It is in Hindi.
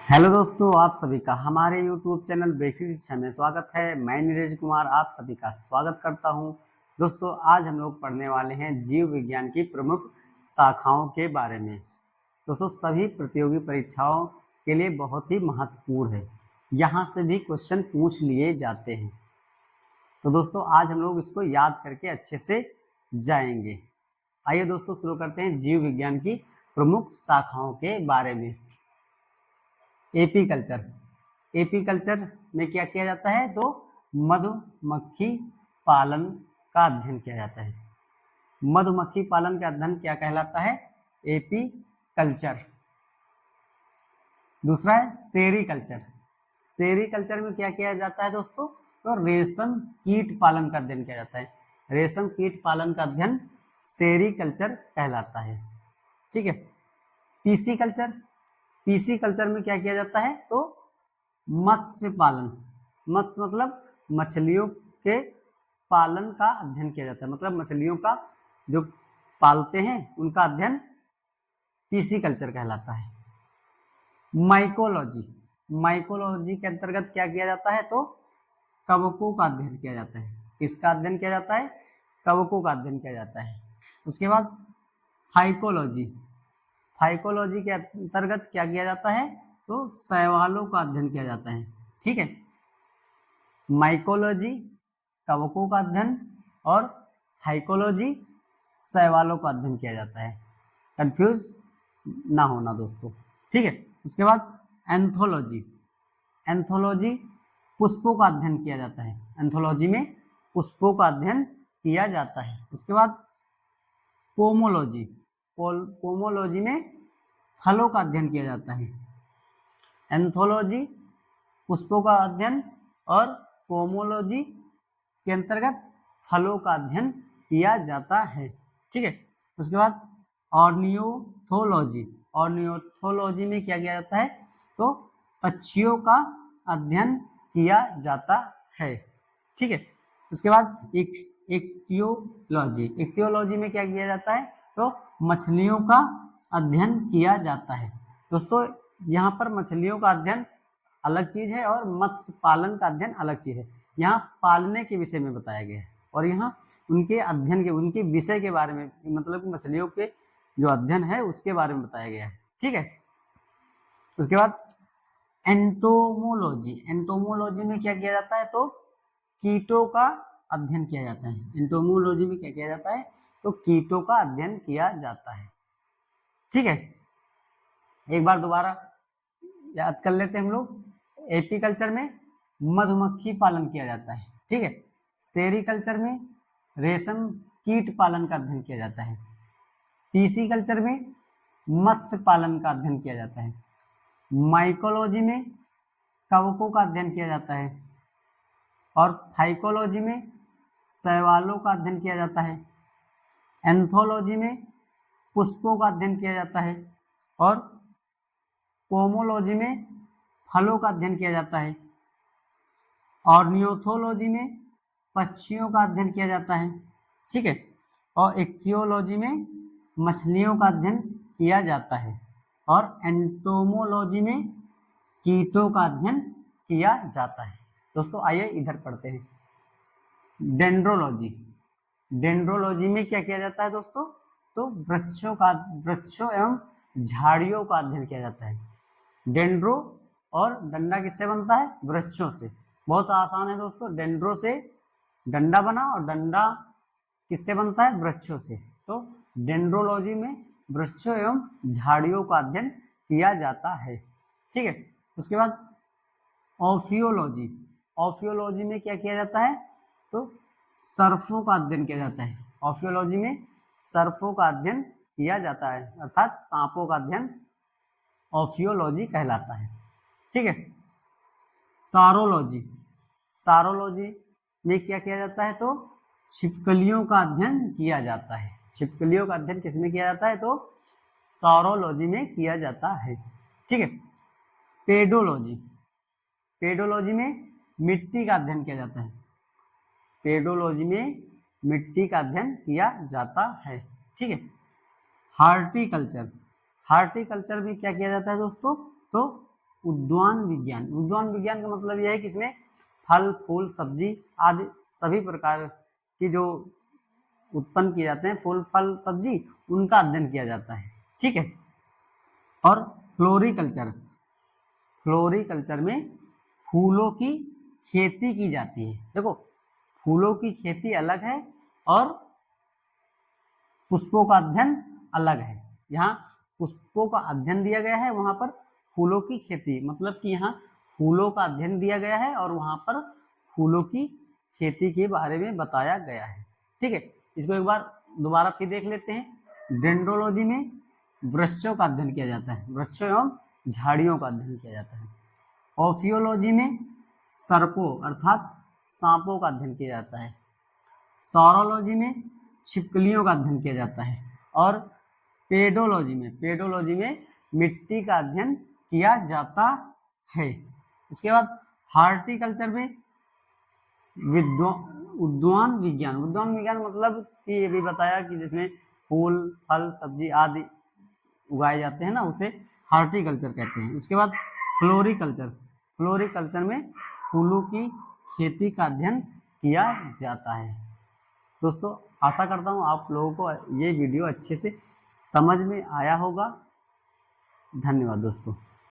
हेलो दोस्तों, आप सभी का हमारे YouTube चैनल बेसिक शिक्षा में स्वागत है। मैं नीरज कुमार आप सभी का स्वागत करता हूं। दोस्तों, आज हम लोग पढ़ने वाले हैं जीव विज्ञान की प्रमुख शाखाओं के बारे में। दोस्तों, सभी प्रतियोगी परीक्षाओं के लिए बहुत ही महत्वपूर्ण है, यहाँ से भी क्वेश्चन पूछ लिए जाते हैं। तो दोस्तों, आज हम लोग इसको याद करके अच्छे से जाएंगे। आइए दोस्तों, शुरू करते हैं जीव विज्ञान की प्रमुख शाखाओं के बारे में। एपीकल्चर। एपीकल्चर में क्या किया जाता है? तो मधुमक्खी पालन का अध्ययन किया जाता है। मधुमक्खी पालन का अध्ययन क्या कहलाता है? एपीकल्चर। दूसरा है सेरीकल्चर। सेरीकल्चर में क्या किया जाता है दोस्तों? तो रेशम कीट पालन का अध्ययन किया जाता है। रेशम कीट पालन का अध्ययन सेरीकल्चर कहलाता है। ठीक है। PC culture. पीसी कल्चर में क्या किया जाता है? तो मत्स्य पालन। मत्स्य मतलब मछलियों के पालन का अध्ययन किया जाता है, मतलब मछलियों का जो पालते हैं उनका अध्ययन पीसी कल्चर कहलाता है। माइकोलॉजी। माइकोलॉजी के अंतर्गत क्या किया जाता है? तो कवकों का अध्ययन किया जाता है। किसका अध्ययन किया जाता है? कवकों का अध्ययन किया जाता है। उसके बाद फाइकोलॉजी। फाइकोलॉजी के अंतर्गत क्या किया जाता है? तो शैवालों का अध्ययन किया जाता है। ठीक है। माइकोलॉजी कवकों का अध्ययन और फाइकोलॉजी शैवालों का अध्ययन किया जाता है। कंफ्यूज ना होना दोस्तों। ठीक है। उसके बाद एंथोलॉजी। एंथोलॉजी पुष्पों का अध्ययन किया जाता है। एंथोलॉजी में पुष्पों का अध्ययन किया जाता है। उसके बाद पोमोलॉजी। पोमोलॉजी में फलों का अध्ययन किया जाता है। एंथोलॉजी पुष्पों का अध्ययन और पोमोलॉजी के अंतर्गत फलों का अध्ययन किया जाता है। ठीक है। उसके बाद ऑर्नियोथोलॉजी। ऑर्नियोथोलॉजी में क्या किया जाता है? तो पक्षियों का अध्ययन किया जाता है। ठीक है। उसके बाद इक्तियोलॉजी। इक्तियोलॉजी में क्या किया जाता है? तो मछलियों का अध्ययन किया जाता है। दोस्तों, यहाँ पर मछलियों का अध्ययन अलग चीज है और मत्स्य पालन का अध्ययन अलग चीज है। यहाँ पालने के विषय में बताया गया है और यहाँ उनके अध्ययन के उनके विषय के बारे में, मतलब मछलियों के जो अध्ययन है उसके बारे में बताया गया है। ठीक है। उसके बाद एंटोमोलॉजी। एंटोमोलॉजी में क्या किया जाता है? तो कीटों का अध्ययन किया जाता है। एंटोमोलॉजी में क्या किया जाता है? तो कीटों का अध्ययन किया जाता है। ठीक है। एक बार दोबारा याद कर लेते हैं हम लोग। एपीकल्चर में मधुमक्खी पालन किया जाता है। ठीक है। सेरीकल्चर में रेशम कीट पालन का अध्ययन किया जाता है। पीसी कल्चर में मत्स्य पालन का अध्ययन किया जाता है। माइकोलॉजी में कवकों का अध्ययन किया जाता है और फाइकोलॉजी में शैवालों का अध्ययन किया जाता है। एंथोलॉजी में पुष्पों का अध्ययन किया जाता है और पोमोलॉजी में फलों का अध्ययन किया जाता है। ऑर्नियोथोलॉजी में पक्षियों का अध्ययन किया जाता है। ठीक है। और इक्तियोलॉजी में मछलियों का अध्ययन किया जाता है और एंटोमोलॉजी में कीटों का अध्ययन किया जाता है। दोस्तों, आइए इधर पढ़ते हैं। डेंड्रोलॉजी। डेंड्रोलॉजी में क्या किया जाता है दोस्तों? तो वृक्षों एवं झाड़ियों का अध्ययन किया जाता है। डेंड्रो और डंडा किससे बनता है? वृक्षों से। बहुत आसान है दोस्तों। डेंड्रो से डंडा बना और डंडा किससे बनता है? वृक्षों से। तो डेंड्रोलॉजी में वृक्षों एवं झाड़ियों का अध्ययन किया जाता है। ठीक है। उसके बाद ऑफियोलॉजी। ऑफियोलॉजी में क्या किया जाता है? तो सर्फों का अध्ययन किया जाता है। ऑफियोलॉजी में सर्फों का अध्ययन किया जाता है, अर्थात सांपों का अध्ययन ऑफियोलॉजी कहलाता है। ठीक है। सारोलॉजी। सारोलॉजी में क्या किया जाता है? तो छिपकलियों का अध्ययन किया जाता है। छिपकलियों का अध्ययन किसमें किया जाता है? तो सारोलॉजी में किया जाता है। ठीक है। पेडोलॉजी। पेडोलॉजी में मिट्टी का अध्ययन किया जाता है। पेडोलॉजी में मिट्टी का अध्ययन किया जाता है। ठीक है। हार्टिकल्चर। हार्टिकल्चर में क्या किया जाता है दोस्तों? तो उद्यान विज्ञान। उद्यान विज्ञान का मतलब यह है कि इसमें फल फूल सब्जी आदि सभी प्रकार की जो उत्पन्न किए जाते हैं फूल फल सब्जी उनका अध्ययन किया जाता है। ठीक है। और फ्लोरिकल्चर, फ्लोरिकल्चर में फूलों की खेती की जाती है। देखो फूलों की खेती अलग है और पुष्पों का अध्ययन अलग है। यहाँ पुष्पों का अध्ययन दिया गया है, वहां पर फूलों की खेती, मतलब कि यहाँ फूलों का अध्ययन दिया गया है और वहां पर फूलों की खेती के बारे में बताया गया है। ठीक है, इसको एक बार दोबारा फिर देख लेते हैं। डेंड्रोलॉजी में वृक्षों का अध्ययन किया जाता है, वृक्षों एवं झाड़ियों का अध्ययन किया जाता है। ऑफियोलॉजी में सर्पों अर्थात सांपों का अध्ययन किया जाता है। सौरोलॉजी में छिपकलियों का अध्ययन किया जाता है। और पेडोलॉजी में मिट्टी का अध्ययन किया जाता है। उसके बाद हार्टिकल्चर में उद्यान विज्ञान, उद्यान विज्ञान मतलब कि ये भी बताया कि जिसमें फूल फल सब्जी आदि उगाए जाते हैं ना, उसे हार्टिकल्चर कहते हैं। उसके बाद फ्लोरिकल्चर, फ्लोरिकल्चर में फूलों की खेती का अध्ययन किया जाता है। दोस्तों आशा करता हूँ आप लोगों को ये वीडियो अच्छे से समझ में आया होगा। धन्यवाद दोस्तों।